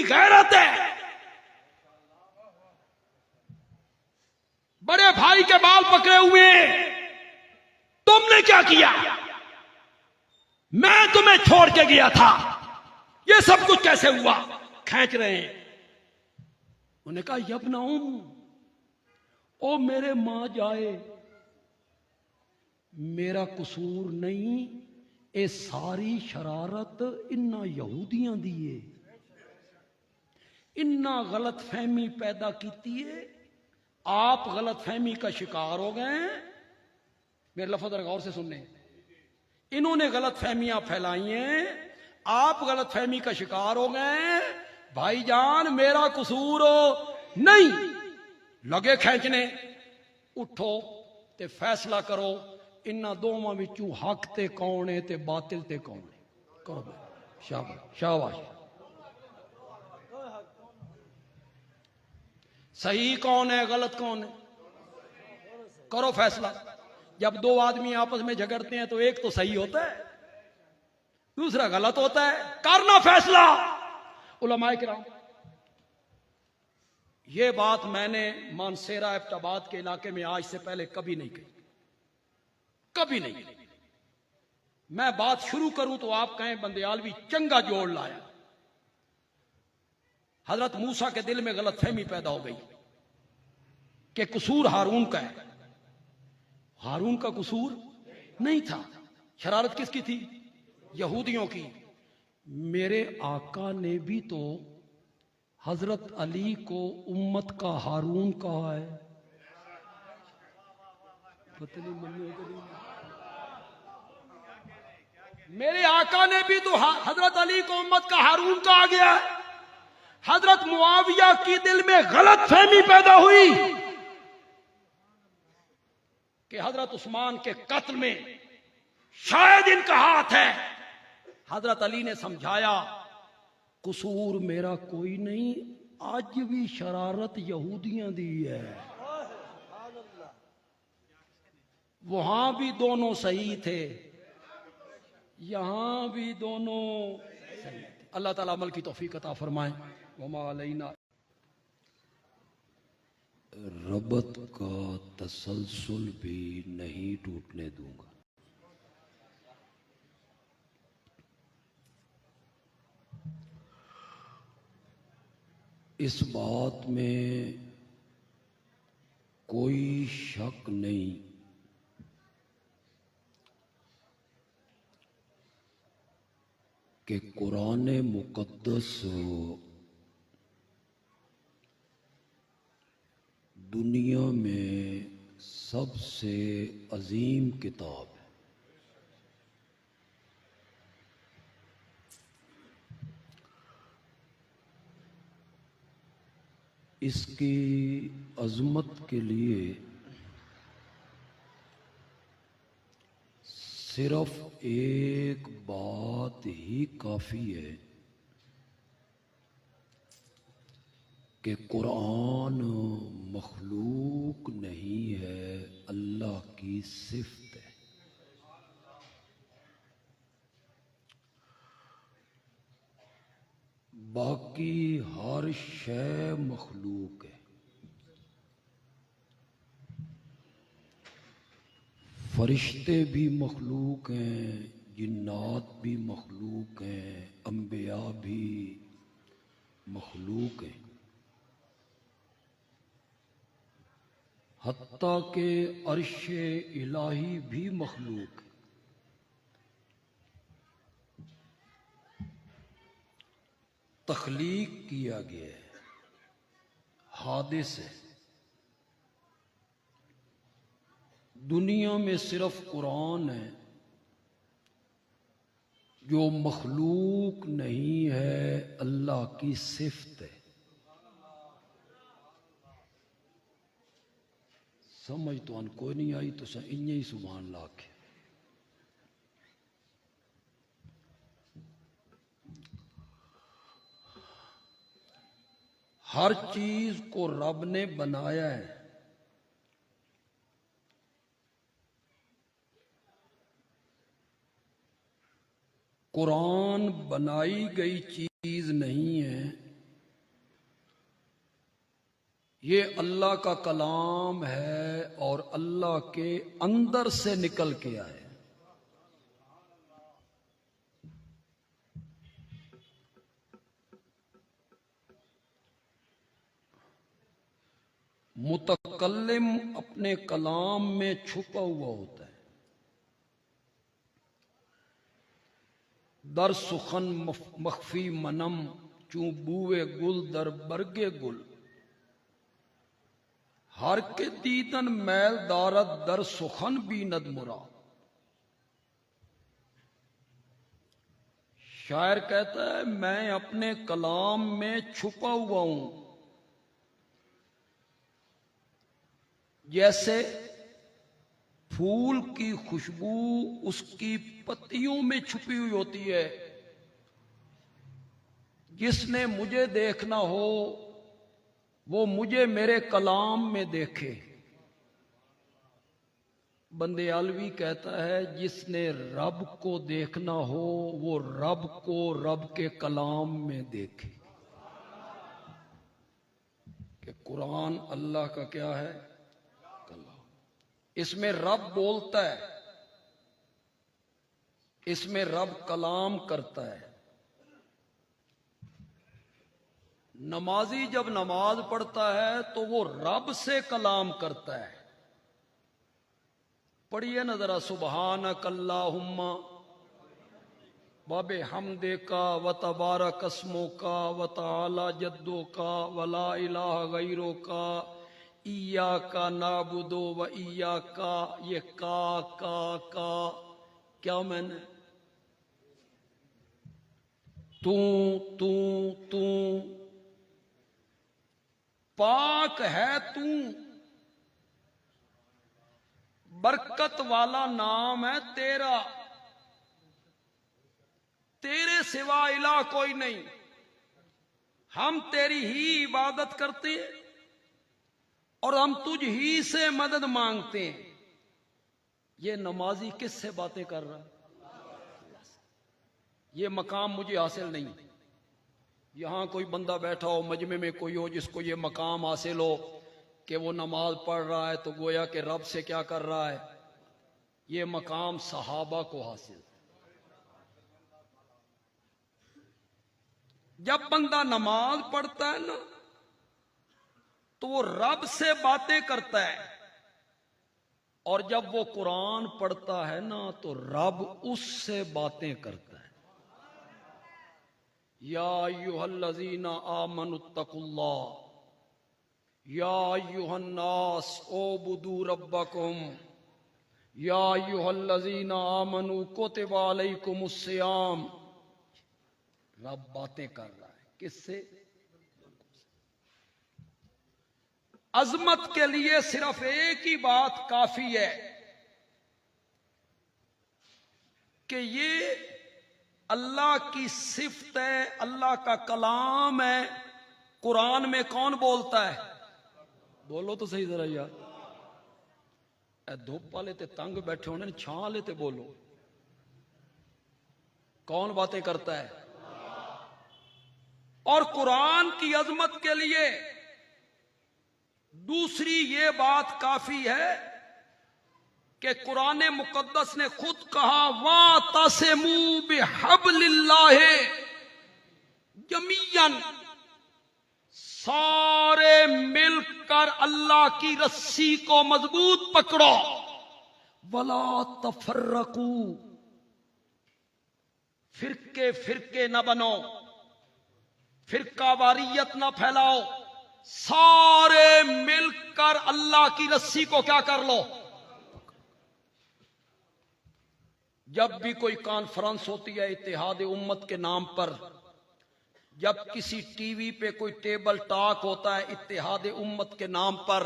गैरत है। बड़े भाई के बाल पकड़े हुए हैं, तुमने क्या किया? मैं तुम्हें छोड़ के गया था, ये सब कुछ कैसे हुआ? खींच रहे हैं। उन्होंने कहा यब्नउम, ओ मेरे मां जाए, मेरा कसूर नहीं, ये सारी शरारत इन्ना यहूदियां दी है, इन्ना गलत फहमी पैदा की है, आप गलत फहमी का शिकार हो गए हैं। मेरे लफ्ज गौर से सुनने, इन्होंने गलत फहमियां फैलाई हैं, आप गलत फहमी का शिकार हो गए हैं। भाईजान मेरा कसूर हो नहीं। लगे खींचने, उठो ते फैसला करो, इन्ना दोवां विचों हक ते कौन है ते बातिल ते कौन है। करो, शाबाश शाबाश। सही कौन है, गलत कौन है, करो फैसला। जब दो आदमी आपस में झगड़ते हैं तो एक तो सही होता है, दूसरा गलत होता है। करना फैसला। उलमाए किराम, ये बात मैंने मानसेरा एबटाबाद के इलाके में आज से पहले कभी नहीं कही, कभी नहीं। मैं बात शुरू करूं तो आप कहें बंदयालवी चंगा जोड़ लाया। हजरत मूसा के दिल में गलत फहमी पैदा हो गई कि कसूर हारून का है। हारून का कसूर नहीं था, शरारत किसकी थी? यहूदियों की। मेरे आका ने भी तो हजरत अली को उम्मत का हारून कहा है। पता नहीं मन्ने को नहीं। मेरे आका ने भी तो हजरत अली को उम्मत का हारून कहा गया है। हजरत मुआविया की दिल में गलत फहमी पैदा हुई कि हजरत उस्मान के कत्ल में शायद इनका हाथ है। हजरत अली ने समझाया कसूर मेरा कोई नहीं, आज भी शरारत यहूदियां दी है। वहां भी दोनों सही थे, यहां भी दोनों सही थे। अल्लाह ताला अमल की तौफीक अता फरमाए। वमा अलैना। रबत का तसलसल भी नहीं टूटने दूंगा। इस बात में कोई शक नहीं कि कुरान मुकद्दस दुनिया में सबसे अजीम किताब है। इसकी अजमत के लिए सिर्फ एक बात ही काफ़ी है कि कुरान मखलूक नहीं है, अल्लाह की सिफ्त है। बाकी हर शय मखलूक है। फरिश्ते भी मखलूक हैं, जिन्नात भी मखलूक हैं, अंबिया भी मखलूक हैं। हत्ता के अर्शे इलाही भी मखलूक है। तख्लीक किया गया है, हादिस है। दुनिया में सिर्फ कुरान है जो मखलूक नहीं है, अल्लाह की सिफ्त है। समझ तो अन कोई नहीं आई तो इन ही सुभान अल्लाह के। हर चीज को रब ने बनाया है। कुरान बनाई गई चीज नहीं है, ये अल्लाह का कलाम है और अल्लाह के अंदर से निकल के आए। मुतकल्लिम अपने कलाम में छुपा हुआ होता है। दर सुखन मख्फी मनम चू बूए गुल दर बरगे गुल, हर के दीदन मैल दारत दर सुखन बीनद मुरा। शायर कहता है मैं अपने कलाम में छुपा हुआ हूं, जैसे फूल की खुशबू उसकी पत्तियों में छुपी हुई होती है। जिसने मुझे देखना हो वो मुझे मेरे कलाम में देखे। बंदे आलवी कहता है जिसने रब को देखना हो वो रब को रब के कलाम में देखे। कि कुरान अल्लाह का क्या है? कलाम। इसमें रब बोलता है, इसमें रब कलाम करता है। नमाजी जब नमाज पढ़ता है तो वो रब से कलाम करता है। पढ़िए ना जरा, सुबहानक अल्लाहुम्मा बाबे हमदे का व तबारक अस्मो का व तआला जद्दो का व ला इलाहा गैरो का इया का नाबुदो व इया का। ये का क्या मैंने तू तू तू पाक है तू, बरकत वाला नाम है तेरा, तेरे सिवा इला कोई नहीं। हम तेरी ही इबादत करते हैं और हम तुझ ही से मदद मांगते हैं। ये नमाजी किससे बातें कर रहा है? ये मकाम मुझे हासिल नहीं। यहां कोई बंदा बैठा हो, मजमे में कोई हो जिसको ये मकाम हासिल हो कि वो नमाज पढ़ रहा है तो गोया कि रब से क्या कर रहा है। ये मकाम सहाबा को हासिल। जब बंदा नमाज पढ़ता है ना तो वो रब से बातें करता है, और जब वो कुरान पढ़ता है ना तो रब उससे बातें करता है। या अय्युहल्लज़ीना आमनुत्तकुल्लाह या अय्युहन्नास उबुदू रब्बकुम या अय्युहल्लज़ीना आमनु कुतिबा अलैकुमुस्सियाम। रब बातें कर रहा है किससे? अजमत के लिए सिर्फ एक ही बात काफी है कि ये अल्लाह की सिफ्त है, अल्लाह का कलाम है। कुरान में कौन बोलता है? बोलो तो सही जरा यार। धूप वाले ते तंग बैठे होने, छां ले ते बोलो। कौन बातें करता है? और कुरान की अजमत के लिए दूसरी ये बात काफी है कि कुरान मुकद्दस ने खुद कहा वातसिमू बिहब्लिल्लाहि जमीयन, सारे मिलकर अल्लाह की रस्सी को मजबूत पकड़ो। वला तफर्रकू, फिरके फिरके न बनो, फिरकावारियत न फैलाओ। सारे मिलकर अल्लाह की रस्सी को क्या कर लो। जब भी कोई कॉन्फ्रेंस होती है इत्तेहाद उम्मत के नाम पर, जब किसी टीवी पे कोई टेबल टॉक होता है इत्तेहाद उम्मत के नाम पर,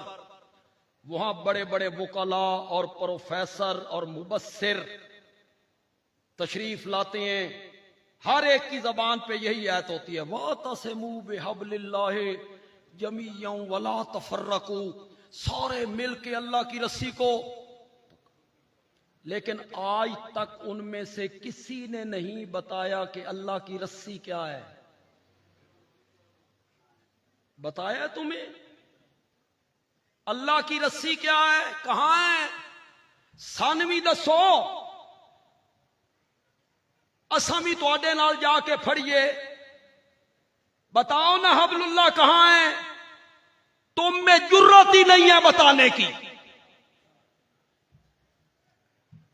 वहां बड़े बड़े वुकला और प्रोफेसर और मुबस्सिर तशरीफ लाते हैं। हर एक की जबान पे यही आयत होती है वातसिमू बिहब्लिल्लाहि जमीअन वला तफर्रकू, सारे मिल के अल्लाह की रस्सी को। लेकिन आज तक उनमें से किसी ने नहीं बताया कि अल्लाह की रस्सी क्या है। बताया तुम्हें? अल्लाह की रस्सी क्या है, कहां है? सानवी दसो, असा भी तुहाडे नाल जाके फड़िए, बताओ ना हबलुल्लाह कहां है? तुम में जुर्रत ही नहीं है बताने की।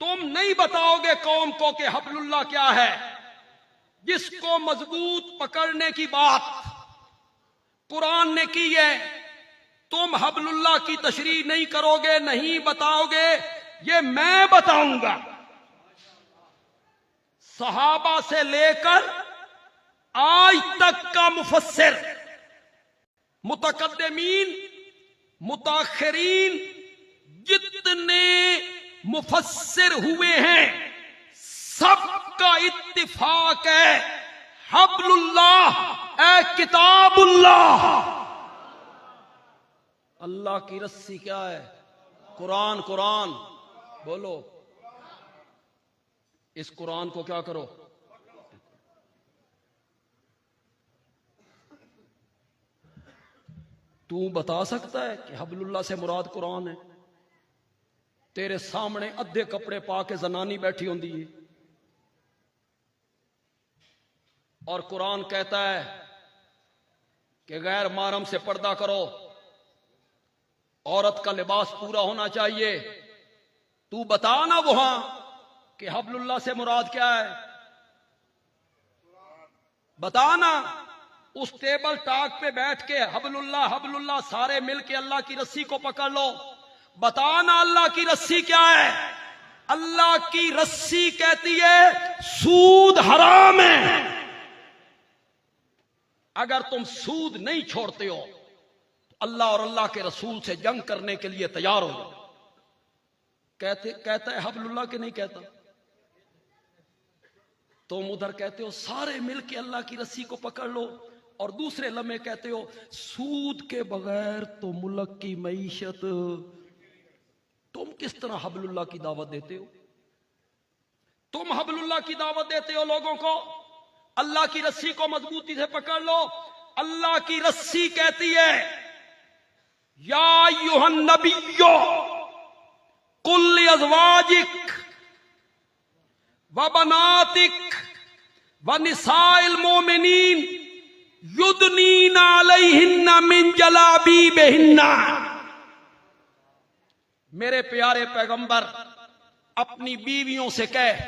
तुम नहीं बताओगे कौम को कि हबलुल्लाह क्या है। जिसको मजबूत पकड़ने की बात कुरान ने की है, तुम हबलुल्लाह की तशरीह नहीं करोगे, नहीं बताओगे, ये मैं बताऊंगा। सहाबा से लेकर आज तक का मुफस्सिर, मुतकद्दिमीन, मुताखिरीन, जितने मुफस्सिर हुए हैं, सबका इत्तिफाक है हबलुल्लाह ए किताबुल्लाह। अल्लाह की रस्सी क्या है? कुरान। कुरान बोलो, इस कुरान को क्या करो? तू बता सकता है कि हबलुल्लाह से मुराद कुरान है? तेरे सामने अद्धे कपड़े पा के जनानी बैठी होंदी है और कुरान कहता है कि गैर महरम से पर्दा करो, औरत का लिबास पूरा होना चाहिए। तू बता ना वहां कि हबलुल्लाह से मुराद क्या है, बता ना। उस टेबल टॉक पे बैठ के हबलुल्लाह हबलुल्लाह सारे मिलके अल्लाह की रस्सी को पकड़ लो, बता ना अल्लाह की रस्सी क्या है। अल्लाह की रस्सी कहती है सूद हराम है। अगर तुम सूद नहीं छोड़ते हो तो अल्लाह और अल्लाह के रसूल से जंग करने के लिए तैयार हो जाओ। कहता है हबलुल्लाह के नहीं कहता। तुम उधर कहते हो सारे मिलके अल्लाह की रस्सी को पकड़ लो, और दूसरे लम्हे कहते हो सूद के बगैर तो मुल्क की मईशत। तुम किस तरह हबलुल्लाह की दावत देते हो? तुम हबलुल्लाह की दावत देते हो लोगों को, अल्लाह की रस्सी को मजबूती से पकड़ लो। अल्लाह की रस्सी कहती है या अय्युहन नबिय्यो कुल अज़वाजिक व बनातिक व निसाइल मोमिनीन युदनीना अलैहिन्ना मिन जलाबीबिहिन्ना। मेरे प्यारे पैगंबर अपनी बीवियों से कह,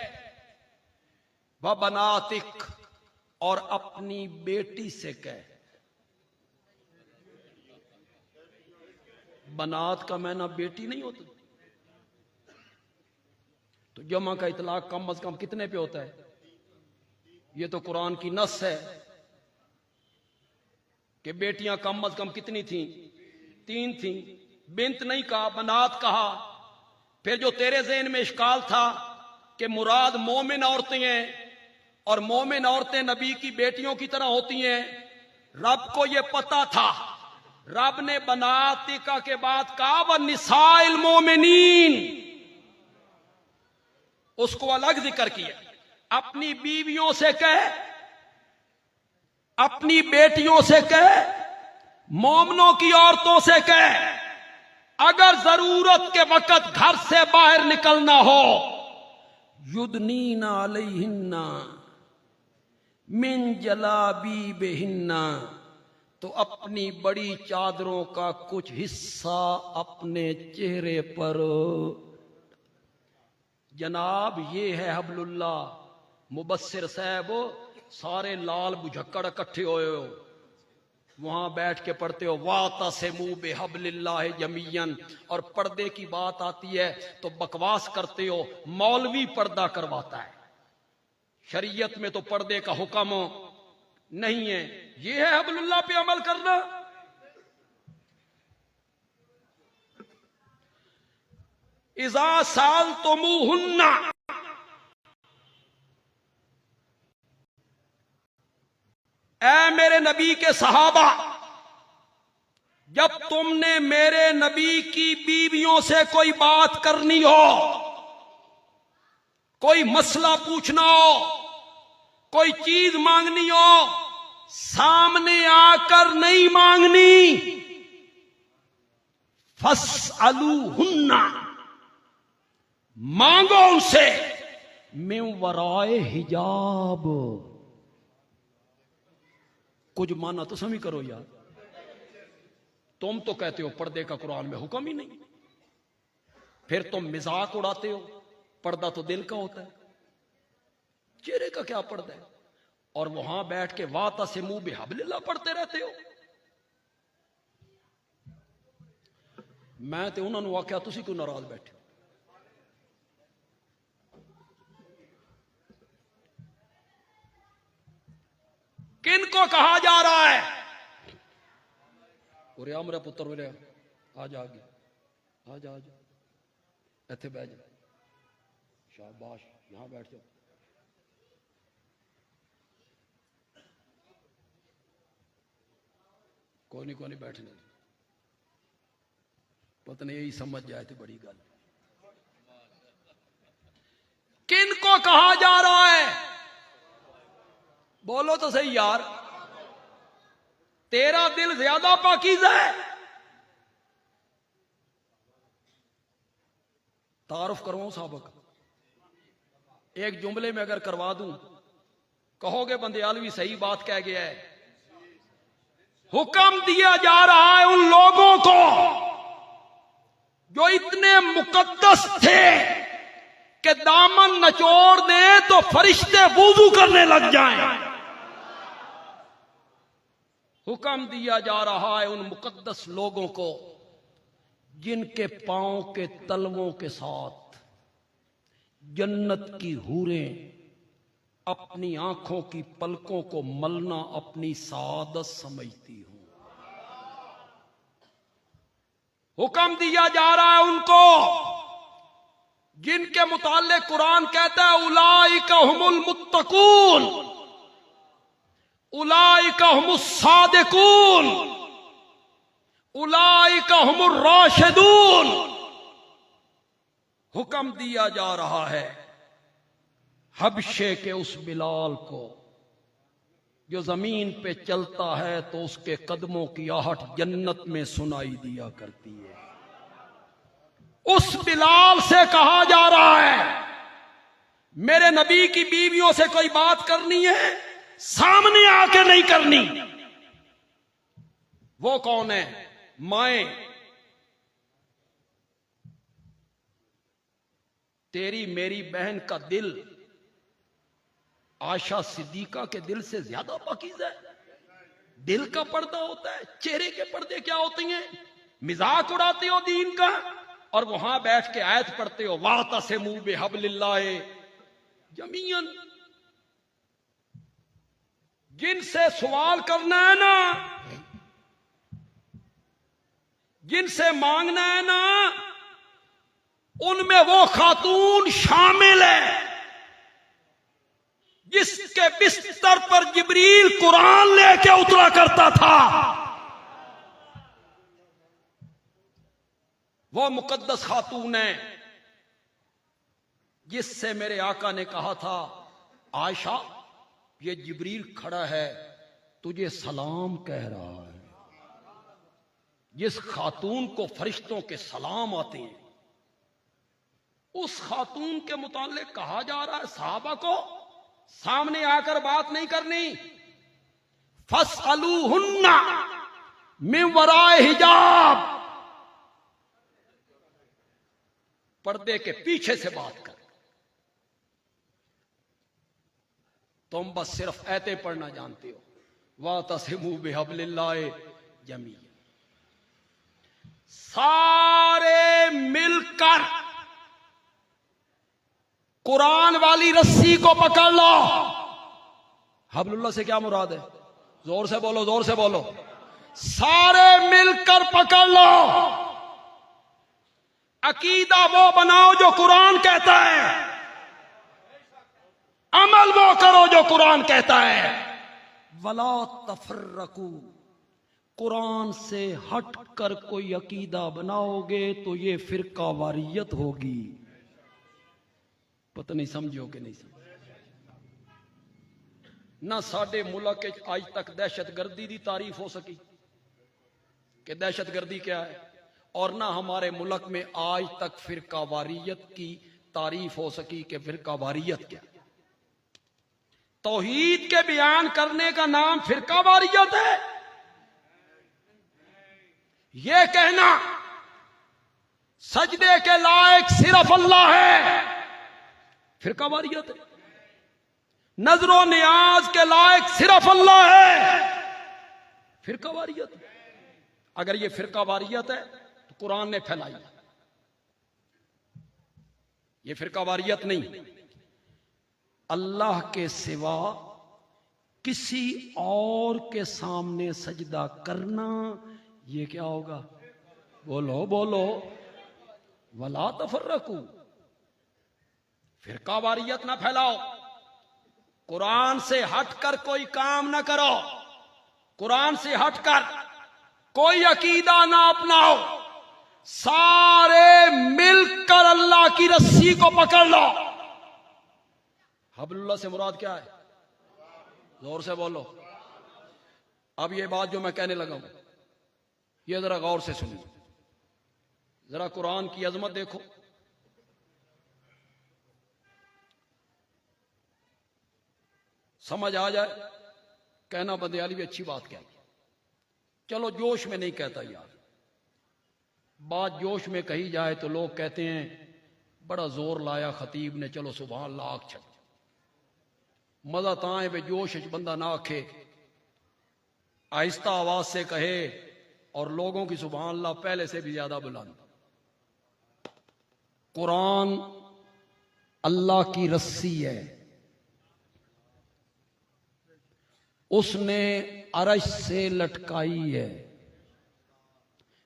व बनातिक और अपनी बेटी से कह। बनात का मैना बेटी नहीं होता, तो जमा का इतलाक कम अज कम कितने पे होता है? ये तो कुरान की नस है कि बेटियां कम अज कम कितनी थी? 3 थी। बिंत नहीं कहा, बनात कहा। फिर जो तेरे ज़हन में इश्काल था कि मुराद मोमिन औरतें हैं और मोमिन औरतें नबी की बेटियों की तरह होती हैं, रब को यह पता था। रब ने बनातिका के बाद कहा व निसाइल मोमिनीन, उसको अलग जिक्र किया। अपनी बीवियों से कह, अपनी बेटियों से कह, मोमनों की औरतों से कह, अगर जरूरत के वक्त घर से बाहर निकलना हो, युदनीना अलैहिन्ना मिन जलाबीबिहिन्ना, तो अपनी बड़ी चादरों का कुछ हिस्सा अपने चेहरे पर। जनाब ये है हबलुल्लाह। मुबस्सिर साहब सारे लाल बुझक्कड़ इकट्ठे होए हो, वहां बैठ के पढ़ते हो वातसिमू बिहब्लिल्लाहि जमीयन, और पर्दे की बात आती है तो बकवास करते हो। मौलवी पर्दा करवाता है, शरीयत में तो पर्दे का हुक्म नहीं है। यह है हबलुल्लाह पे अमल करना। इज़ा सालतुमूहुन्ना, ऐ मेरे नबी के सहाबा, जब तुमने मेरे नबी की बीवियों से कोई बात करनी हो, कोई मसला पूछना हो, कोई चीज मांगनी हो, सामने आकर नहीं मांगनी। फस्अलूहुन्ना, मांगो उनसे, मिन वराए हिजाब। कुछ माना तो समझ करो यार, तुम तो कहते हो पर्दे का कुरान में हुक्म ही नहीं, फिर तुम मजाक उड़ाते हो, पर्दा तो दिल का होता है, चेहरे का क्या पर्दा है, और वहां बैठ के वाता से मुंह बेहबलिल्लाह पढ़ते रहते हो। मैं तो उन्होंने आख्या तुसी क्यों नाराज बैठे हो? किन को कहा जा रहा है? उरे मेरा पुत्र उरे आ जा, आगे आ जा, इथे बैठ जा, शाबाश, यहां बैठ जाओ। कोई नहीं बैठने, पता नहीं यही समझ जाए तो बड़ी गल। किन को कहा जा रहा है? बोलो तो सही यार, तेरा दिल ज्यादा पाकीज़ा है? तारुफ करवाऊं साहब, एक जुमले में अगर करवा दूं, कहोगे बंदयालवी सही बात कह गया है। हुक्म दिया जा रहा है उन लोगों को जो इतने मुकद्दस थे कि दामन नचोड़ दें तो फरिश्ते वुजू करने लग जाएं। हुक्म दिया जा रहा है उन मुकद्दस लोगों को जिनके पांव के तलवों के साथ जन्नत की हूरें अपनी आंखों की पलकों को मलना अपनी सादत समझती हूं। हुक्म दिया जा रहा है उनको जिनके मुताल्लिक कुरान कहता है उलाइका हुमुल मुत्तकून, उलाइका हुमुस सादिकून, उलाइका हुमुर राशिदून। हुक्म दिया जा रहा है हबशे के उस बिलाल को जो जमीन पे चलता है तो उसके कदमों की आहट जन्नत में सुनाई दिया करती है। उस बिलाल से कहा जा रहा है मेरे नबी की बीवियों से कोई बात करनी है सामने आके नहीं करनी। वो कौन है? माएं। तेरी मेरी बहन का दिल आयशा सिद्दीका के दिल से ज्यादा पाकीज़ा है। दिल का पर्दा होता है, चेहरे के पर्दे क्या होते हैं? मजाक उड़ाते हो दीन का और वहां बैठ के आयत पढ़ते हो वातसिमू बिहब्लिल्लाह जमीअन। जिनसे सवाल करना है ना, जिनसे मांगना है ना, उनमें वो खातून शामिल है जिसके बिस्तर पर जिब्रील कुरान लेके उतरा करता था। वो मुकद्दस खातून है जिससे मेरे आका ने कहा था आयशा ये जिब्रील खड़ा है तुझे सलाम कह रहा है। जिस खातून को फरिश्तों के सलाम आते हैं उस खातून के मुताल्लिक कहा जा रहा है सहाबा को सामने आकर बात नहीं करनी। फस्अलूहुन्ना मिन वराए हिजाब, पर्दे के पीछे से बात कर। तुम बस सिर्फ ऐते पढ़ना जानते हो वातसिमू बिहब्लिल्लाह जमीअन। सारे मिलकर कुरान वाली रस्सी को पकड़ लो। हब्लुल्लाह से क्या मुराद है? जोर से बोलो, जोर से बोलो। सारे मिलकर पकड़ लो। अकीदा वो बनाओ जो कुरान कहता है, अमल वो करो जो कुरान कहता है। वला तफर्रकू, कुरान से हट कर कोई अकीदा बनाओगे तो ये फिरका वारियत होगी। पता नहीं समझो कि नहीं समझो। ना साडे मुल्क आज तक दहशतगर्दी की तारीफ हो सकी कि दहशतगर्दी क्या है। और ना हमारे मुल्क में आज तक फिरकावारियत की तारीफ हो सकी कि फिरकावारियत क्या। तौहीद के बयान करने का नाम फिरकावारियत है। यह कहना सजदे के लायक सिर्फ अल्लाह है, फिरकावारियत है। नजरो नियाज के लायक सिर्फ अल्लाह है, फिरकावारियत है। अगर यह फिरकावारियत है तो कुरान ने फैलाई, यह फिरकावारियत नहीं। अल्लाह के सिवा किसी और के सामने सजदा करना, यह क्या होगा? बोलो बोलो। वला तफर्रकू, फिरकावारियत ना फैलाओ। कुरान से हटकर कोई काम ना करो, कुरान से हटकर कोई अकीदा ना अपनाओ। सारे मिलकर अल्लाह की रस्सी को पकड़ लो। हबलुल्लाह से मुराद क्या है? जोर से बोलो। अब ये बात जो मैं कहने लगा हूं, ये जरा गौर से सुनिए। जरा कुरान की अजमत देखो। समझ आ जाए, कहना बंदयाली भी अच्छी बात कही। चलो जोश में नहीं कहता यार, बात जोश में कही जाए तो लोग कहते हैं बड़ा जोर लाया खतीब ने, चलो सुभान अल्लाह आख छड़। मजा ताए वे जोश बंदा ना आखे, आहिस्ता आवाज से कहे और लोगों की सुभान अल्लाह पहले से भी ज्यादा बुलंद। कुरान अल्लाह की रस्सी है, उसने अरश से लटकाई है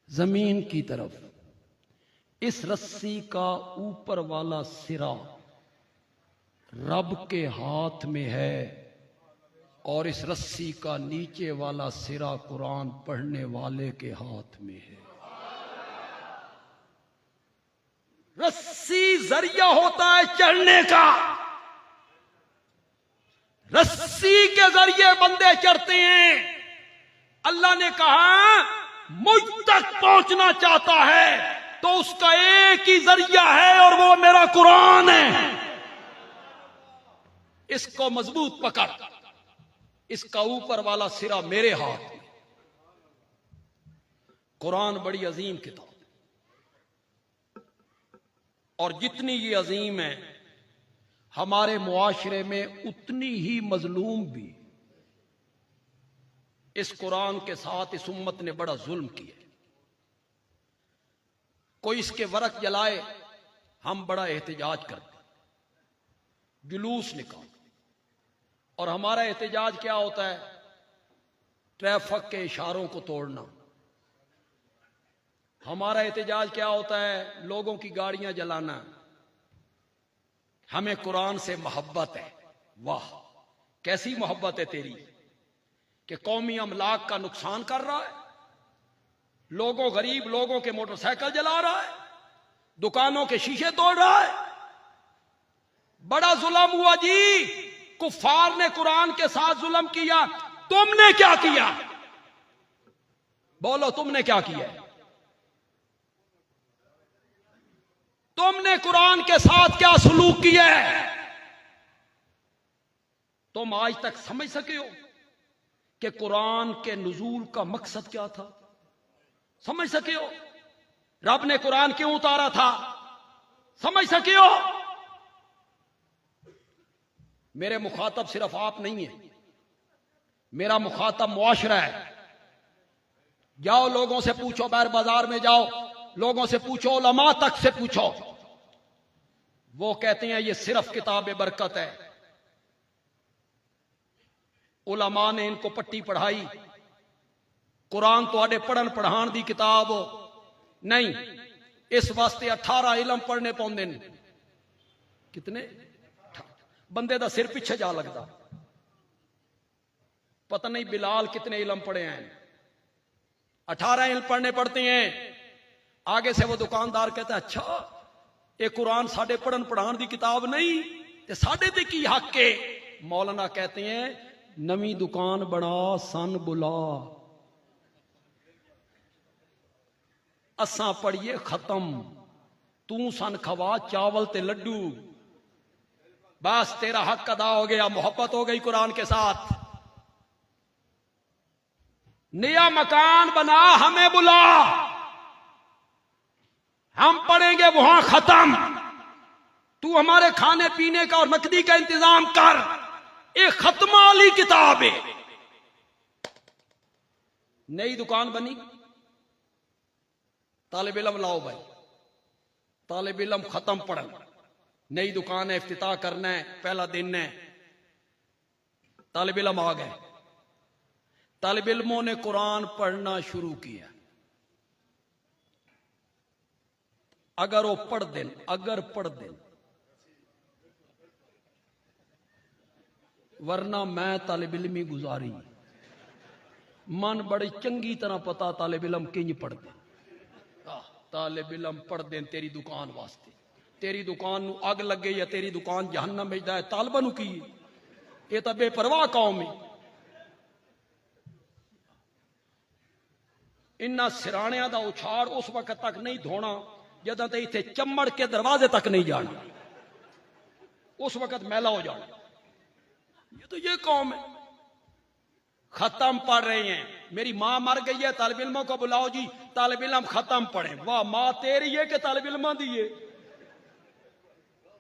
जमीन की तरफ। इस रस्सी का ऊपर वाला सिरा रब के हाथ में है और इस रस्सी का नीचे वाला सिरा कुरान पढ़ने वाले के हाथ में है। रस्सी जरिया होता है चढ़ने का, रस्सी के जरिए बंदे चढ़ते हैं। अल्लाह ने कहा मुझ तक पहुंचना चाहता है तो उसका एक ही जरिया है और वो मेरा कुरान है। इसको मजबूत पकड़, इसका ऊपर वाला सिरा मेरे हाथ में। कुरान बड़ी अजीम किताब, और जितनी ये अजीम है हमारे मुआशरे में उतनी ही मजलूम भी। इस कुरान के साथ इस उम्मत ने बड़ा जुल्म किया। कोई इसके वरक जलाए, हम बड़ा एहतजाज करते, जुलूस निकाल। और हमारा एहतजाज क्या होता है? ट्रैफिक के इशारों को तोड़ना। हमारा एहतजाज क्या होता है? लोगों की गाड़ियां जलाना। हमें कुरान से मोहब्बत है। वाह, कैसी मोहब्बत है तेरी कि कौमी अमलाक का नुकसान कर रहा है, लोगों गरीब लोगों के मोटरसाइकिल जला रहा है, दुकानों के शीशे तोड़ रहा है। बड़ा जुल्म हुआ जी, कुफ्फार ने कुरान के साथ जुल्म किया। तुमने क्या किया? बोलो, तुमने क्या किया? तुमने कुरान के साथ क्या सलूक किया है? तुम आज तक समझ सके हो कि कुरान के नुज़ूल का मकसद क्या था? समझ सके हो रब ने कुरान क्यों उतारा था? समझ सके हो? मेरे मुखातब सिर्फ आप नहीं है, मेरा मुखातब मुआशरा है। जाओ लोगों से पूछो, बाहर बाजार में जाओ, लोगों से पूछो, उलमा तक से पूछो, वो कहते हैं ये सिर्फ किताब बरकत है। उलमा ने इनको पट्टी पढ़ाई। कुरान तो पढ़न पढ़ान दी किताब नहीं, इस वास्ते 18 इलम पढ़ने पौंदे ने। कितने? बंदे दा सिर पिछे जा लगता। पता नहीं बिलाल कितने इलम पढ़े हैं। 18 इल्म पढ़ने पड़ते हैं। आगे से वो दुकानदार कहता है अच्छा ये कुरान साढ़े पढ़न पढ़ान की किताब नहीं ते साढ़े ते की हक है? मौलाना कहते हैं नवी दुकान बना सन बुला। असा पढ़िए खत्म, तू सन खवा चावल ते लड्डू, बस तेरा हक अदा हो गया, मोहब्बत हो गई कुरान के साथ। नया मकान बना, हमें बुला, हम पढ़ेंगे वहां खत्म, तू हमारे खाने पीने का और नकदी का इंतजाम कर। एक खत्मा वाली किताब है। नई दुकान बनी, तालिब इल्म लाओ भाई, तालिब इल्म खत्म पढ़न, नई दुकान है, इफ्तिताह करना है, पहला दिन है, तालिब इल्म आ गए। तालिब इल्मों ने कुरान पढ़ना शुरू किया। अगर वो पढ़ देन, अगर पढ़ देन, वरना मैं तालिब इल्मी गुजारी, मन बड़ी चंगी तरह पता तालिब इल्म किंज पढ़ दे। तालिब इल्म पढ़ देन तेरी दुकान वास्ते, तेरी दुकान नू अग लगे या तेरी दुकान जहन्नम में जाए, तालिबा नू की ये तो बेपरवाह कौम है। इन्ना सिराणिया का उछाड़ उस वक्त तक नहीं धोना जदा ते इथे चमड़ के दरवाजे तक नहीं जाना, उस वक्त मैला हो जाना। ये तो ये कौम है, खत्म पढ़ रहे हैं। मेरी मां मर गई है, तालिब इल्मों को बुलाओ जी, तालिब इल्म खत्म पढ़े। वाह मां तेरी है कि तालिब इल्मा दी है?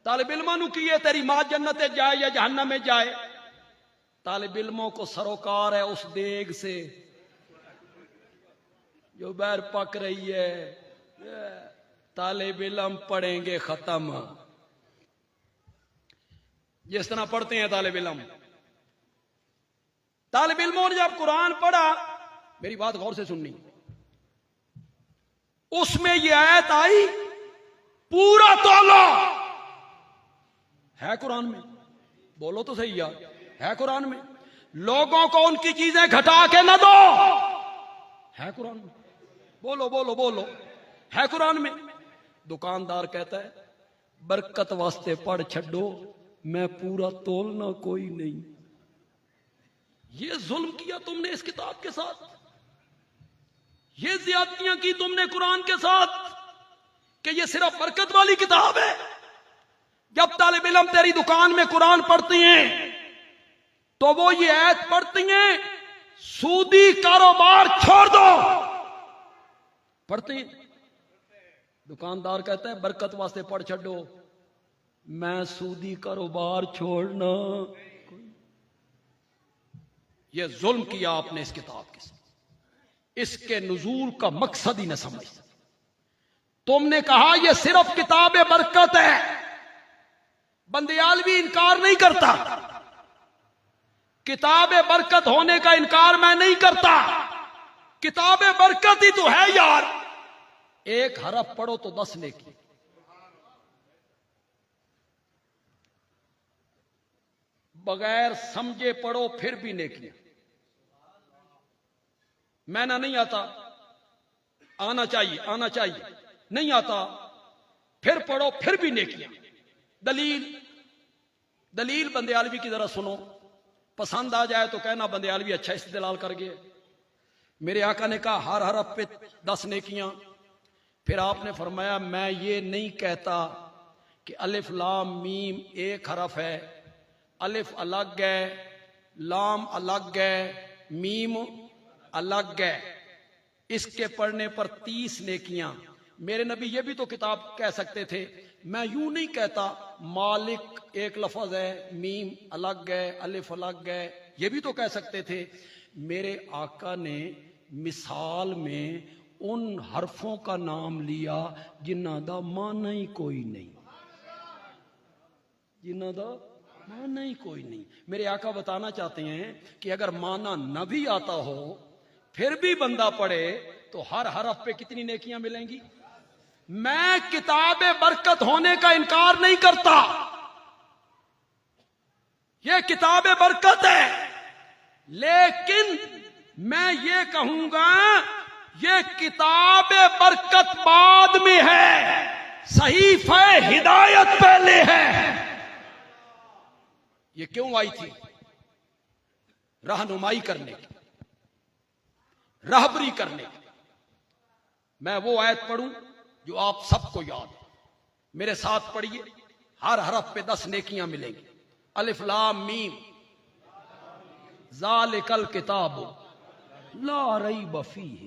तालिब इल्मा नू की है, तेरी मां जन्नत जाए या जहन्नम में जाए। तालिब इल्मों को सरोकार है उस देग से जो बैर पक रही है। तालिब इल्म पढ़ेंगे खत्म, जिस तरह पढ़ते हैं तालिब इल्म। तालिब इल्मों ने जब कुरान पढ़ा, मेरी बात गौर से सुननी, उसमें यह आयत आई, पूरा तोलो। है कुरान में, बोलो तो सही यार, है कुरान में। लोगों को उनकी चीजें घटा के न दो, है कुरान में। बोलो बोलो बोलो, है कुरान में। दुकानदार कहता है बरकत वास्ते पढ़ छड्डो, मैं पूरा तोलना कोई नहीं। ये जुल्म किया तुमने इस किताब के साथ, ये ज्यादतियां की तुमने कुरान के साथ कि ये सिर्फ बरकत वाली किताब है। जब तालिब इल्म तेरी दुकान में कुरान पढ़ती हैं तो वो ये आयत पढ़ती हैं, सूदी कारोबार छोड़ दो। पढ़ती हैं। दुकानदार कहता है बरकत वास्ते पढ़ छड्डो, मैं सूदी कारोबार छोड़ना। यह जुल्म किया आपने इस किताब के साथ, इसके नुजूल का मकसद ही न समझ। तुमने कहा यह सिर्फ किताब बरकत है, बंदियाल भी इनकार नहीं करता, किताब बरकत होने का इनकार मैं नहीं करता। किताब बरकत ही तो है यार, एक हरफ पढ़ो तो 10 नेकी। बगैर समझे पढ़ो फिर भी नेकी। मैना नहीं आता, आना चाहिए, आना चाहिए, नहीं आता फिर पढ़ो फिर भी नेकियां। दलील, दलील बंदियालवी की जरा सुनो, पसंद आ जाए तो कहना बंदियालवी अच्छा इस्तेदलाल कर गए। मेरे आका ने कहा हर हरफ पे 10 नेकियां। फिर आपने फरमाया मैं ये नहीं कहता कि अलिफ लाम मीम एक हरफ है, अलिफ अलग है, लाम अलग है, मीम अलग है, इसके पढ़ने पर 30 नेकियां। मेरे नबी ये भी तो किताब कह सकते थे, मैं यूं नहीं कहता। मालिक एक लफ्ज है, मीम अलग है, अलिफ अलग है, ये भी तो कह सकते थे। मेरे आका ने मिसाल में उन हरफों का नाम लिया जिन्हां दा माना ही कोई नहीं, जिन्हां दा माना ही कोई नहीं। मेरे आका बताना चाहते हैं कि अगर माना न भी आता हो फिर भी बंदा पढ़े तो हर हरफ पे कितनी नेकियां मिलेंगी। मैं किताब बरकत होने का इनकार नहीं करता, यह किताब बरकत है, लेकिन मैं ये कहूंगा ये किताब बरकत बाद में है, सहीफे हिदायत पहले है। ये क्यों आई थी? रहनुमाई करने की, रहबरी करने की। मैं वो आयत पढ़ूं जो आप सबको याद है। मेरे साथ पढ़िए, हर हरफ पे 10 नेकियां मिलेंगी। अलिफ लाम मीम ज़ालिकल किताब ला रैब फीह।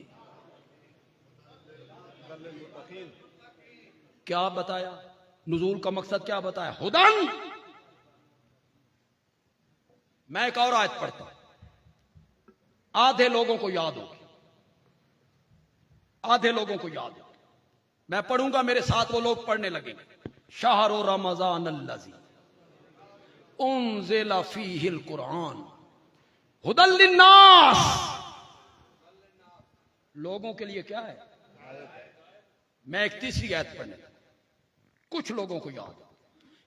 क्या बताया? नुज़ूल का मकसद क्या बताया? हुदन। मैं एक और आयत पढ़ता हूं, आधे लोगों को याद होगी, आधे लोगों को याद होगी। मैं पढ़ूंगा, मेरे साथ वो लोग पढ़ने लगेंगे। शहरो रमजान अल्लज़ी उन्ज़िला फ़ीहिल कुरान हुदल लिन्नास। लोगों के लिए क्या है? मैं एक तीसरी आयत पढ़ने लगा, कुछ लोगों को याद।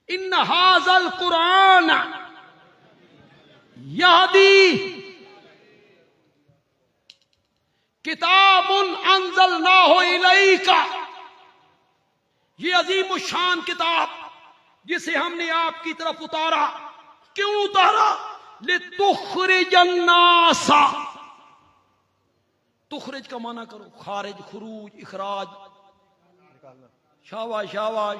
इन हाज़ल कुरान यहदी किताबुन अंज़लनाहु इलैका। ये अजीम शान किताब जिसे हमने आपकी तरफ उतारा। क्यों उतारा? लितुखरिजन नासा। तुखरिज का माना करो, खारिज, खुरूज, इखराज। शाबाश शाबाश।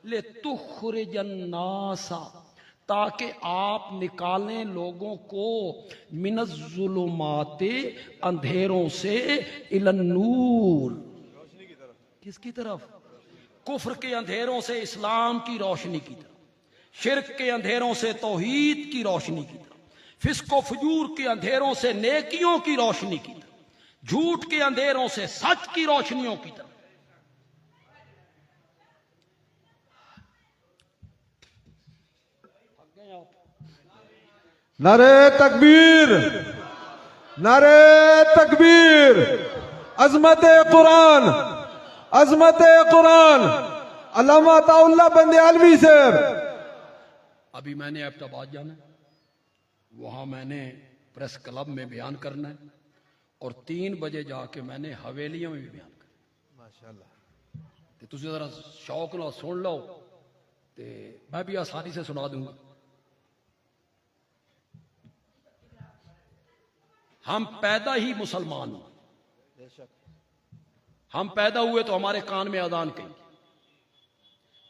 लितुखरिजन नासा, ताकि आप निकालें लोगों को मिनज़्ज़ुलुमाते, अंधेरों से, इलन नूर, किसकी तरफ? कुफ्र के अंधेरों से इस्लाम की रोशनी की तरफ, शिर्क के अंधेरों से तौहीद की रोशनी की तरफ, फिस्को फजूर के अंधेरों से नेकियों की रोशनी की तरफ, झूठ के अंधेरों से सच की रोशनियों की तरफ। नारे तकबीर, नारे तकबीर। अजमत कुरान, अजमत कुरान। अल्लामा अताउल्लाह बंदियालवी साहब। अभी मैंने एबटाबाद जाना है, वहां मैंने प्रेस क्लब में बयान करना है, और 3 बजे जाके मैंने हवेलियों में भी बयान करना। माशाअल्लाह। तुझे जरा शौक ना सुन लो, तो मैं भी आसानी से सुना दूंगा। हम पैदा ही मुसलमान हुए, हम पैदा हुए तो हमारे कान में अजान कही,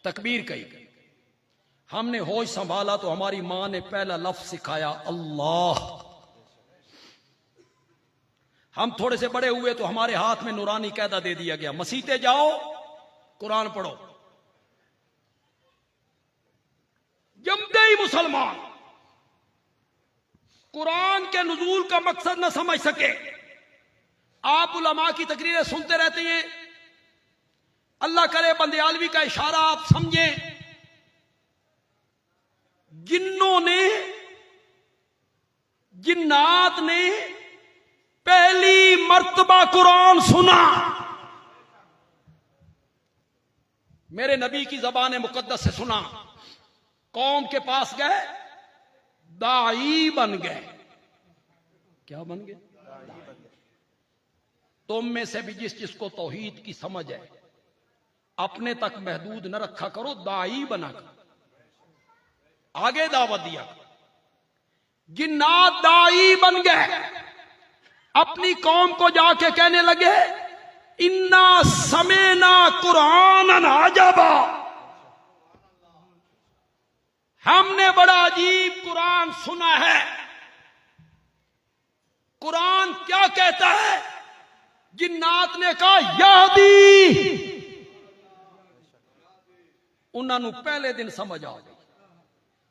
तकबीर कही। हमने होश संभाला तो हमारी मां ने पहला लफ्ज सिखाया, अल्लाह। हम थोड़े से बड़े हुए तो हमारे हाथ में नूरानी कायदा दे दिया गया, मसीते जाओ, कुरान पढ़ो। जमते ही मुसलमान कुरान के नुज़ूल का मकसद न समझ सके। आप उलमा की तकरीरें सुनते रहते हैं, अल्लाह करे बंदियालवी का इशारा आप समझें। जिन्नों ने, जिन्नात ने पहली मर्तबा कुरान सुना, मेरे नबी की ज़बान मुकद्दस से सुना। कौम के पास गए, दाई बन गए। क्या बन गए? तुम में से भी जिसको तौहीद की समझ है, अपने तक महदूद न रखा करो, दाई बना कर आगे दावत दिया। जिन्नात दाई बन गए, अपनी कौम को जाके कहने लगे, इन्ना समेना कुरानन अजबा। हमने बड़ा अजीब कुरान सुना है। कुरान क्या कहता है? जिन्नात ने कहा यहदी। उन्होंने पहले दिन समझ आ गई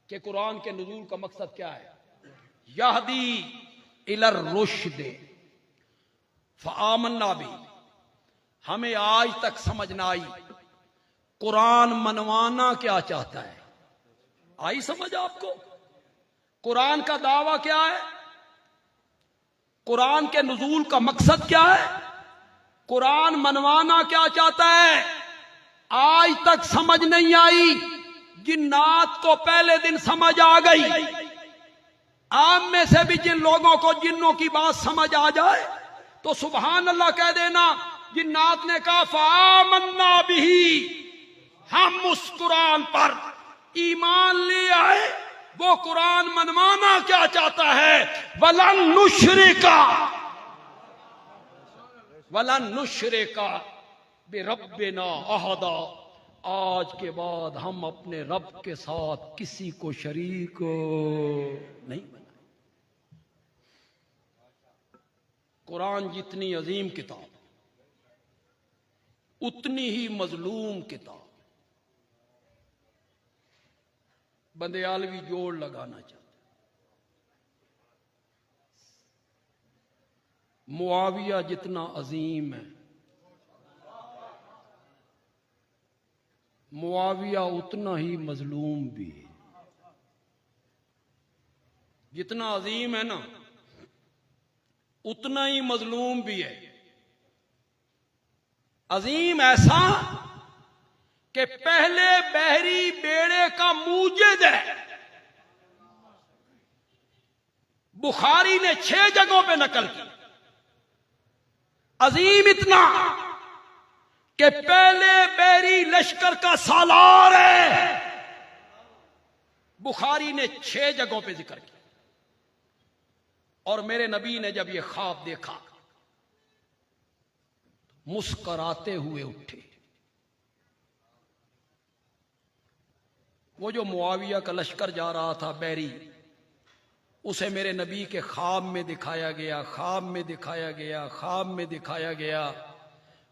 कि कुरान के नुज़ूल का मकसद क्या है। यहदी इलर रुश्द फ़आमन्ना भी। हमें आज तक समझ ना आई कुरान मनवाना क्या चाहता है। आई समझ आपको? कुरान का दावा क्या है? कुरान के नुज़ूल का मकसद क्या है? कुरान मनवाना क्या चाहता है? आज तक समझ नहीं आई। जिन्नात को पहले दिन समझ आ गई। आम में से भी जिन लोगों को जिन्नों की बात समझ आ जाए तो सुभान अल्लाह कह देना। जिन्नात ने कहा फ़आमन्ना बिही, हम उस कुरान पर ईमान ले आए। वो कुरान मनवाना क्या चाहता है? वलन नुश्रिका, वलन नुश्रिका बिरब्बिना अहदा, आज के बाद हम अपने रब के साथ किसी को शरीक नहीं बनाए। कुरान जितनी अजीम किताब उतनी ही मजलूम किताब। बंदयालवी जोड़ लगाना चाहते। मुआविया जितना अजीम है, मुआविया उतना ही मजलूम भी है। जितना अजीम है ना, उतना ही मजलूम भी है। अजीम ऐसा कि पहले बहरी बेड़े का मूजिद है। बुखारी ने 6 जगहों पे नकल की। अजीम इतना कि पहले बहरी लश्कर का सालार है। बुखारी ने 6 जगहों पे जिक्र किया। और मेरे नबी ने जब यह ख्वाब देखा, मुस्कराते हुए उठे। वो जो मुआविया का लश्कर जा रहा था बहरी, उसे मेरे नबी के ख्वाब में दिखाया गया, ख्वाब में दिखाया गया, ख्वाब में दिखाया गया।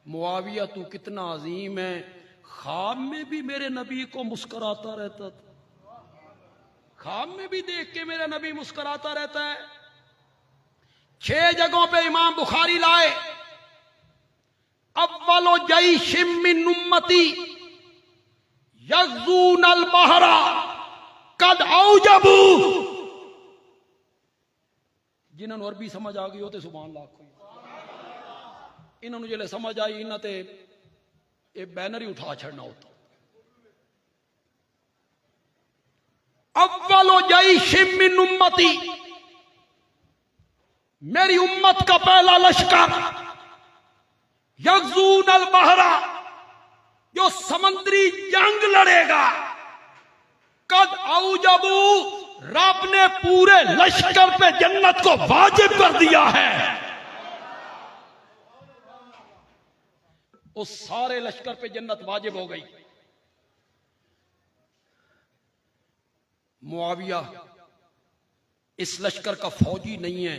मुआविया तू कितना अजीम है। ख्वाब में भी मेरे नबी को मुस्कराता रहता था। ख्वाब में भी देख के मेरा नबी मुस्कराता रहता है। 6 जगहों पे इमाम बुखारी लाए। अव्वलो जैशिम मिन उम्मती यग़ज़ून अल बहरा कद औजबू। जिन्होंने अरबी समझ आ गई होते सुभान अल्लाह को। इन्होंने जिले समझ आई, इन्हें ते एक बैनर ही उठा छड़ना होता। अव्वलो जैशिम मिन उम्मती, मेरी उम्मत का पहला लश्कर यग़ज़ून अल बहरा, जो समंदरी जंग लड़ेगा। कद औजबू, रब ने पूरे लश्कर पे जन्नत को वाजिब कर दिया है। उस सारे लश्कर पे जन्नत वाजिब हो गई। मुआविया इस लश्कर का फौजी नहीं है,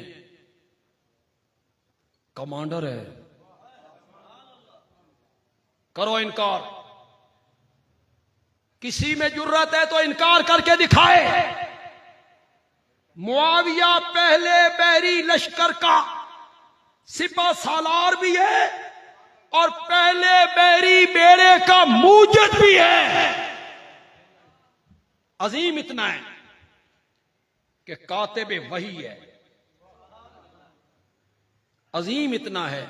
कमांडर है। करो इनकार। किसी में जुर्रत है तो इनकार करके दिखाए। मुआविया पहले बहरी लश्कर का सिपा सालार भी है और पहले बहरी बेड़े का मूजिद भी है। अजीम इतना है कि कातिब वही है। अजीम इतना है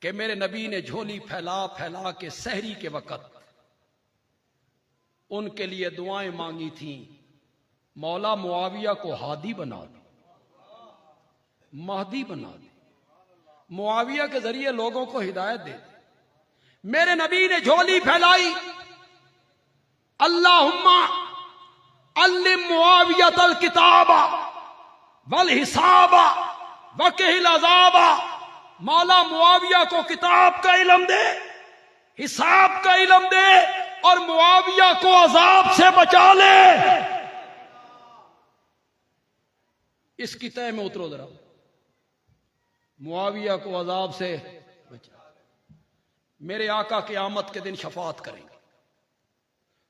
कि मेरे नबी ने झोली फैला फैला के सहरी के वक़्त उनके लिए दुआएं मांगी थीं। मौला मुआविया को हादी बना दे, महदी बना दे, मुआविया के जरिए लोगों को हिदायत दे। मेरे नबी ने झोली फैलाई, अल्लाहुम्मा अल्लिम मुआवियतल किताबा वल हिसाबा वक़िहिल अज़ाबा। मौला मुआविया को किताब का इल्म दे, हिसाब का इल्म दे और मुआविया को अजाब से बचा ले। इसकी तय में उतरो जरा, मुआविया को अजाब से बचा। मेरे आका क़यामत के दिन शफाअत करेंगे,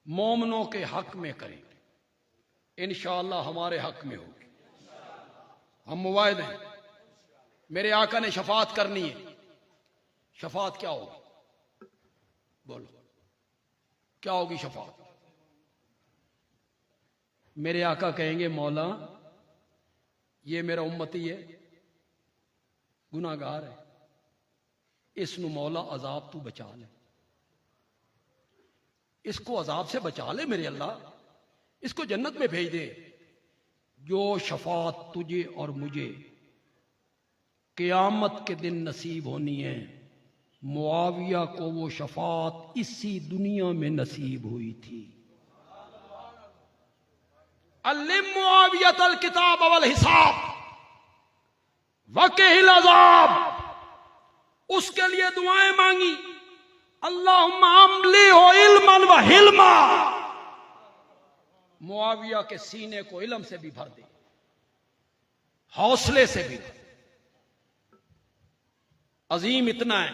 मोमनों के हक में करेंगे। इंशाअल्लाह हमारे हक में होगी। हम मुवाहिद हैं। मेरे आका ने शफाअत करनी है। शफाअत क्या होगी? बोलो क्या होगी शफाअत? मेरे आका कहेंगे, मौला ये मेरा उम्मती है, गुनाहगार है, इसनु मौला अजाब तू बचा ले, इसको अजाब से बचा ले मेरे अल्लाह, इसको जन्नत में भेज दे। जो शफाअत तुझे और मुझे क़यामत के दिन नसीब होनी है, मुआविया को वो शफाअत इसी दुनिया में नसीब हुई थी। अल्लिम मुआवियतल किताब वल हिसाब वक़िहिल अज़ाब। उसके लिए दुआएं मांगी, अल्लाहुम्मा अमली हो इल्मन व हिल्मा, मुआविया के सीने को इल्म से भी भर दे, हौसले से भी। अजीम इतना है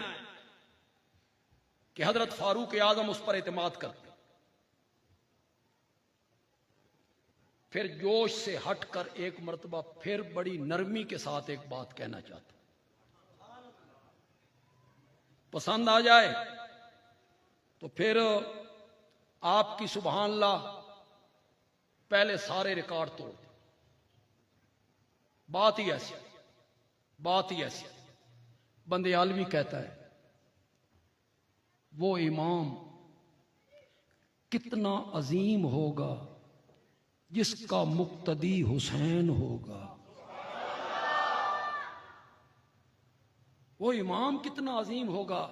कि हजरत फारूक आजम उस पर एतमाद करते। फिर जोश से हटकर एक मर्तबा फिर बड़ी नरमी के साथ एक बात कहना चाहता, पसंद आ जाए तो फिर आपकी सुभान अल्लाह पहले सारे रिकॉर्ड तोड़ दे। बात ही ऐसी, बात ही ऐसी। बंदे आलवी कहता है वो इमाम कितना अजीम होगा जिसका मुक्तदी हुसैन होगा। वो इमाम कितना अजीम होगा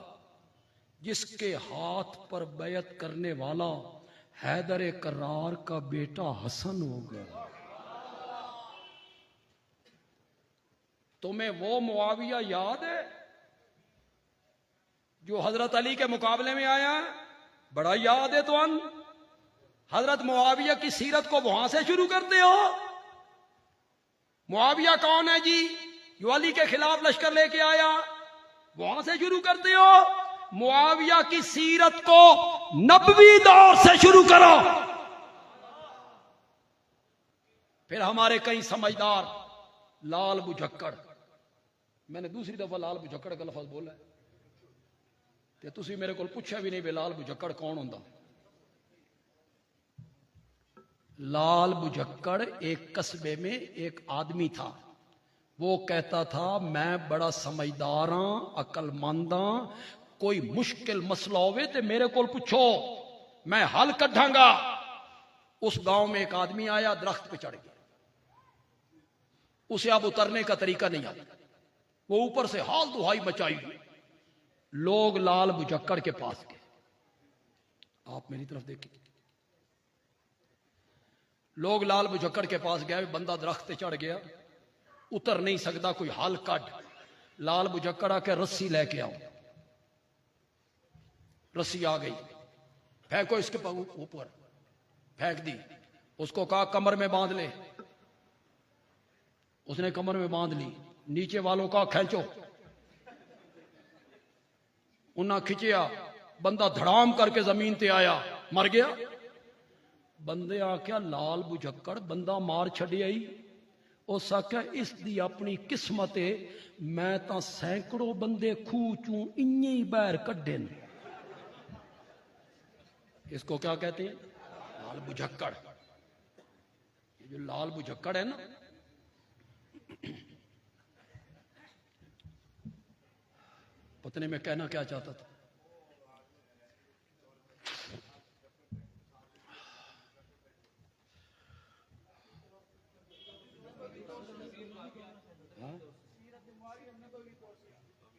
जिसके हाथ पर बैत करने वाला हैदर करार का बेटा हसन होगा। तुम्हें वो मुआविया याद है जो हजरत अली के मुकाबले में आया? बड़ा याद है तो हजरत मुआविया की सीरत को वहां से शुरू करते हो। मुआविया कौन है जी? जो अली के खिलाफ लश्कर लेके आया, वहां से शुरू करते हो। मुआविया की सीरत को नबवी दौर से शुरू करो। फिर हमारे कई समझदार लाल बुझक्कड़, मैंने दूसरी दफा लाल बुझक्कड़ का लफ्ज बोला है ते तुसी मेरे को पूछा भी नहीं बे लाल बुझक्कड़ कौन होंदा। लाल बुझक्कड़ एक कस्बे में एक आदमी था। वो कहता था मैं बड़ा समझदार हां, अकलमंद हां, कोई मुश्किल मसला होवे ते मेरे को पूछो, मैं हल कढ़ांगा। उस गांव में एक आदमी आया, दरख्त पे चढ़ गया। उसे अब उतरने का तरीका नहीं आता। वो ऊपर से हाल दुहाई मचाई हुई। लोग लाल बुझक्कड़ के पास गए। आप मेरी तरफ देखिए। लोग लाल बुझक्कड़ के पास गए। बंदा दरख्त पे चढ़ गया, उतर नहीं सकता, कोई हल कढ़। लाल बुझक्कड़ आके रस्सी लेके आओ। रस्सी आ गई, फेंको इसके ऊपर, फेंक दी। उसको कहा कमर में बांध ले। उसने कमर में बांध ली। नीचे वालों का खींचो। उन्हें खिंचिया, बंदा धड़ाम करके जमीन ते आया, मर गया। बंदे आख्या लाल बुझक्कड़ बंदा मार छड़ी आई। उस आख्या इस दी अपनी किस्मत है, मैं तो सैकड़ों बंदे खूह चू इन्ने ही बाहर कड्डे। इसको क्या कहते हैं? लाल बुझक्कड़। ये जो लाल बुझक्कड़ है ना, पत्नी में कहना क्या चाहता था?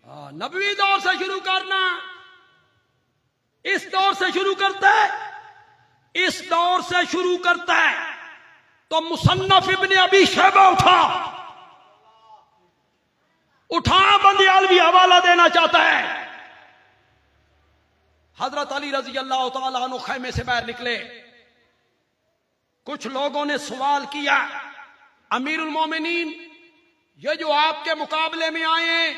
हाँ, नबवी दौर से शुरू करना। इस दौर से शुरू करता है, इस दौर से शुरू करता है तो मुसन्नफ इब्ने अबी शैबा उठा बंदियालवी हवाला देना चाहता है। हजरत अली रजी अल्लाह तआला अन्हु खैमे से बाहर निकले। कुछ लोगों ने सवाल किया, अमीरुल मोमिनीन, ये जो आपके मुकाबले में आए हैं,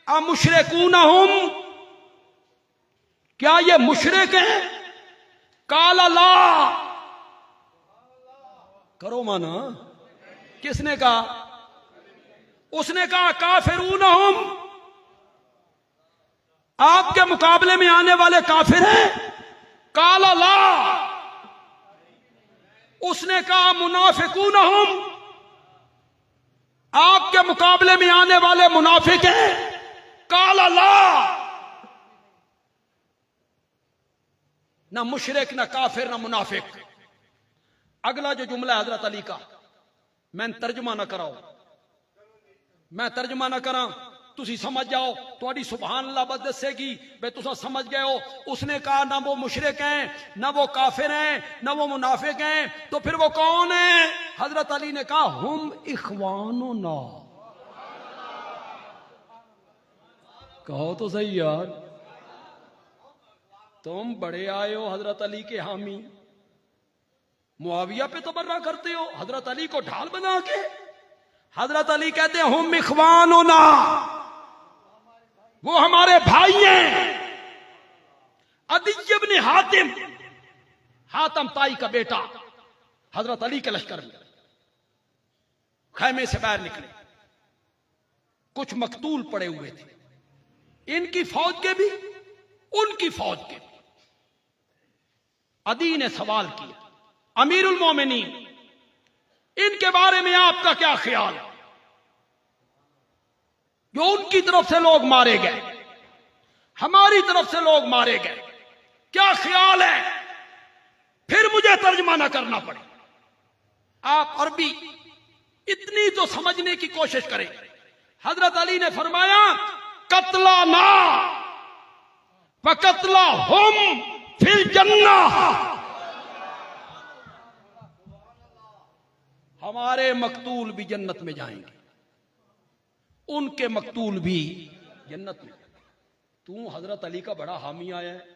अमुशरिकून हुम, क्या ये मुशरिक हैं? काला ला, करो माना। किसने कहा? उसने कहा काफिरून हुम, आपके मुकाबले में आने वाले काफिर हैं। काला ला, उसने कहा मुनाफिकून हुम, आपके मुकाबले में आने वाले मुनाफिक हैं। काला ला, ना मुशरिक, ना काफिर, ना मुनाफिक। अगला जो जुमला हजरत अली का, मैं तर्जुमा ना कराओ, मैं तर्जुमा ना करा, तुसी समझ जाओ, थोड़ी सुभान अल्लाह बद दसेगी बे तुसा समझ गए हो। उसने कहा ना वो मुशरिक हैं, ना वो काफिर हैं, ना वो मुनाफिक हैं, तो फिर वो कौन है? हजरत अली ने कहा हुम इखवानुना, कहो तो सही यार, तुम बड़े आए हो हजरत अली के हामी, मुआविया पे तबर्रा करते हो, हजरत अली को ढाल बना के। हजरत अली कहते हैं हम इखवानुना, वो हमारे भाई हैं। अदी इब्न हातिम, हातम ताई का बेटा, हजरत अली के लश्कर में खैमे से बाहर निकले, कुछ मकतूल पड़े हुए थे, इनकी फौज के भी उनकी फौज के भी। अदी ने सवाल किया, अमीरुल मोमिनीन, इनके बारे में आपका क्या ख्याल है? जो उनकी तरफ से लोग मारे गए, हमारी तरफ से लोग मारे गए, क्या ख्याल है? फिर मुझे तर्जमा ना करना पड़े, आप अरबी इतनी तो समझने की कोशिश करें। हजरत अली ने फरमाया कत्ला ना व कत्ला हम फिल जन्नह, हमारे मकतूल भी जन्नत में जाएंगे, उनके मकतूल भी जन्नत में। तू हजरत अली का बड़ा हामी आया है,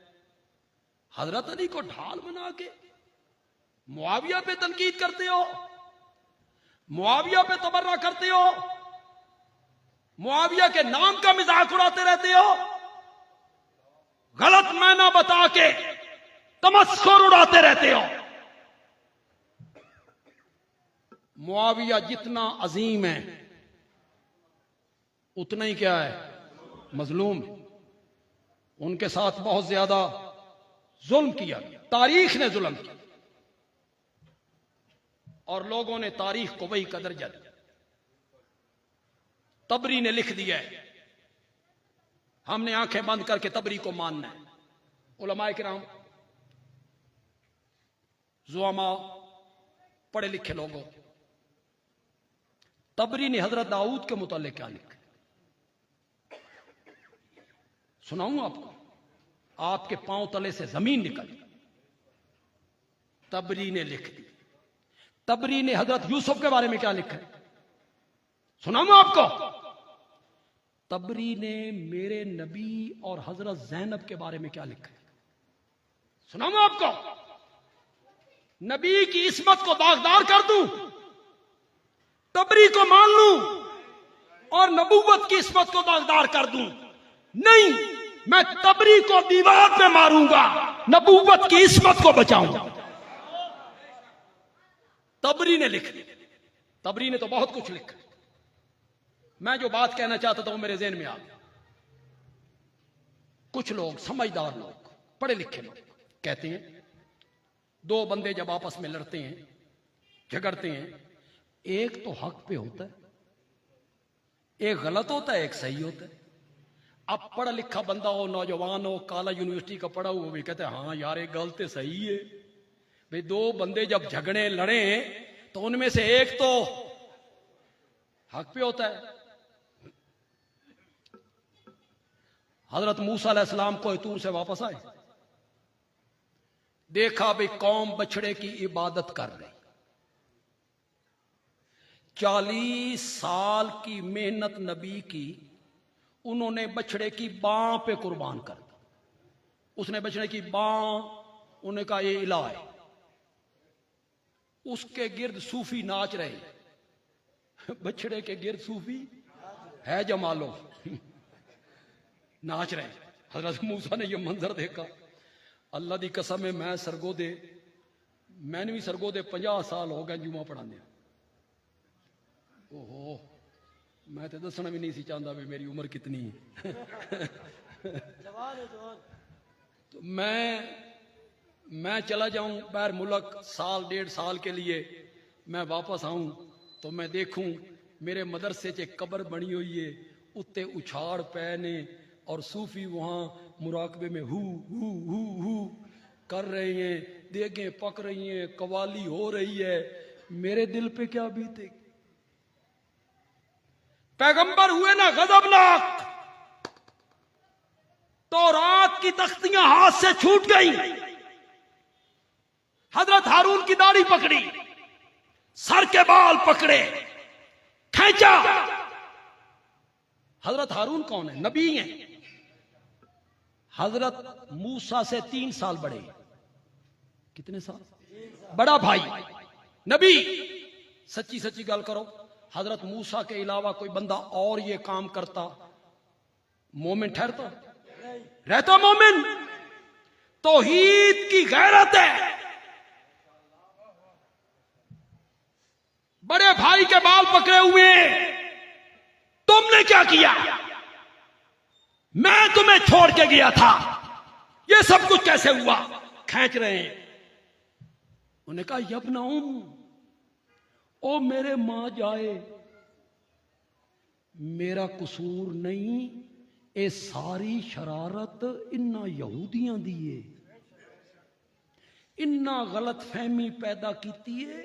हजरत अली को ढाल बना के मुआविया पे तनकीद करते हो, मुआविया पे तबर्रा करते हो, मुआविया के नाम का मजाक उड़ाते रहते हो, गलत मायना बता के तमस्खुर उड़ाते रहते हो। मुआविया जितना अजीम है उतना ही क्या है, मजलूम। उनके साथ बहुत ज्यादा जुल्म किया, तारीख ने जुल्म किया, और लोगों ने तारीख को वही का दर्जा दिया। तबरी ने लिख दिया है, हमने आंखें बंद करके तबरी को मानना है। उलमाए किराम, जुआमा, पढ़े लिखे लोगों, तबरी ने हजरत दाऊद के मुतालिक क्या लिखा, सुनाऊं आपको? आपके पांव तले से जमीन निकली। तबरी ने लिख दी। तबरी ने हजरत यूसुफ के बारे में क्या लिखा है, सुनाऊं आपको? तबरी ने मेरे नबी और हजरत जैनब के बारे में क्या लिखा है, सुनाऊं आपको? नबी की इस्मत को दागदार कर दूं, तबरी को मान लूं, और नबूवत की इस्मत को दागदार कर दूं? नहीं, मैं तबरी को दीवार पे मारूंगा, नबूवत की इस्मत को बचाऊंगा। तबरी ने लिख दिया। तबरी ने तो बहुत कुछ लिखा, मैं जो बात कहना चाहता था वो मेरे ज़हन में आ गया। कुछ लोग, समझदार लोग, पढ़े लिखे लोग कहते हैं दो बंदे जब आपस में लड़ते हैं, झगड़ते हैं, एक तो हक पे होता है, एक गलत होता है, एक सही होता है। अब पढ़ा लिखा बंदा हो, नौजवान हो, काला यूनिवर्सिटी का पढ़ा हुआ, वो भी कहते हैं हाँ यार एक गलत सही है। भाई दो बंदे जब झगड़े लड़े तो उनमें से एक तो हक पे होता है। हजरत मूसा अलैहिस्सलाम कोहतूर से वापस आए, देखा भाई कौम बछड़े की इबादत कर रही, 40 साल की मेहनत नबी की, उन्होंने बछड़े की बां पे कुर्बान कर दी। उसने बछड़े की बां, उन्होंने कहा ये इलाह है। उसके गिर्द सूफी नाच रहे, बछड़े के गिर्द सूफी है जमालो नाच रहे। हजरत मूसा ने यह मंजर देखा, अल्लाह दी कसम है, मैं सरगोदे, मैंने भी सरगोदे 50 साल हो गए जुमा पढ़ाने। ओहो, मैं तो दसना भी नहीं सी चाहता भी मेरी उम्र कितनी है तो मैं चला जाऊं बाहर मुल्क, साल 1.5 साल के लिए, मैं वापस आऊं तो मैं देखूं मेरे मदरसे च कब्र बनी हुई है, उत्ते उछाड़ पै ने, और सूफी वहां मुराकबे में हु कर रहे हैं, देगें पक रही हैं, कवाली हो रही है। मेरे दिल पे क्या बीतेगी? पैगंबर हुए ना गजबनाक, तो रात की तख्तियां हाथ से छूट गई। हजरत हारून की दाढ़ी पकड़ी, सर के बाल पकड़े, खींचा। हजरत हारून कौन है? नबी हैं। हजरत मूसा से 3 साल बड़े। कितने साल? बड़ा भाई नबी। सच्ची सच्ची गल करो, हजरत मूसा के अलावा कोई बंदा और ये काम करता, मोमिन ठहरता? रहता मोमिन? तौहीद की गैरत है। बड़े भाई के बाल पकड़े हुए हैं, तुमने क्या किया? मैं तुम्हें छोड़ के गया था, ये सब कुछ कैसे हुआ? खींच रहे हैं। उन्होंने कहा यब्नउम, ओ मेरे मां जाए, मेरा कसूर नहीं, ये सारी शरारत इन्ना यहूदियां दी है, इन्ना गलत फहमी पैदा की है,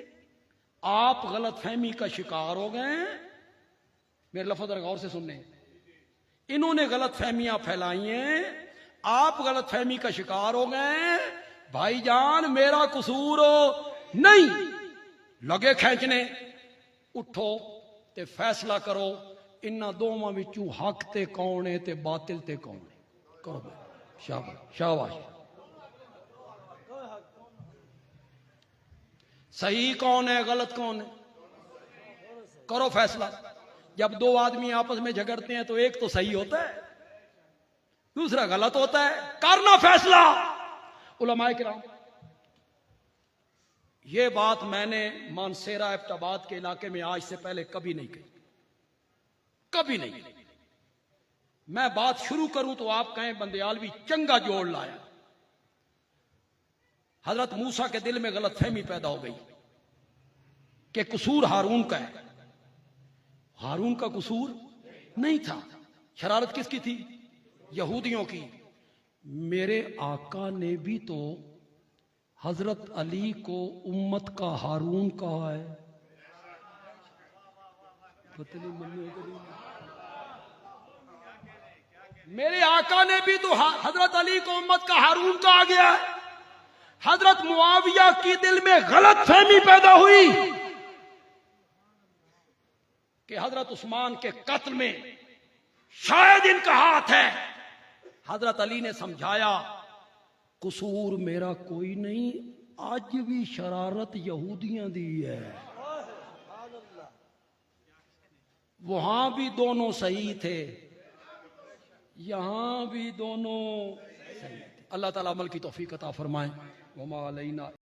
आप गलत फहमी का शिकार हो गए हैं। मेरे लफ्ज़ गौर से सुनने, इन्होंने गलत फहमियां फैलाई हैं, आप गलत फहमी का शिकार हो गए हैं। भाईजान मेरा कसूर नहीं। लगे खींचने, उठो ते फैसला करो, इन्ना दोवां विचों हक ते कौन है ते बातिल ते कौन है? करो भाई, शाबाश शाबाश। सही कौन है, गलत कौन है? करो फैसला। जब 2 आदमी आपस में झगड़ते हैं तो एक तो सही होता है, दूसरा गलत होता है। करना फैसला। उलमाए किराम, ये बात मैंने मानसेरा एबटाबाद के इलाके में आज से पहले कभी नहीं कही, कभी नहीं। मैं बात शुरू करूं तो आप कहें बंदयालवी चंगा जोड़ लाया। हजरत मूसा के दिल में गलत फहमी पैदा हो गई कि कसूर हारून का है। हारून का कसूर नहीं था। शरारत किसकी थी? यहूदियों की। मेरे आका ने भी तो हजरत अली को उम्मत का हारून कहा है। मेरे आका ने भी तो हजरत अली को उम्मत का हारून कहा गया है। हजरत मुआविया की दिल में गलत फहमी पैदा हुई कि हजरत उस्मान के कत्ल में शायद इनका हाथ है। हजरत अली ने समझाया कसूर मेरा कोई नहीं, आज भी शरारत यहूदियां दी है। वहां भी दोनों सही थे, यहां भी दोनों सही थे। अल्लाह ताला अमल की तौफीक अता फरमाए। वमा अलैना।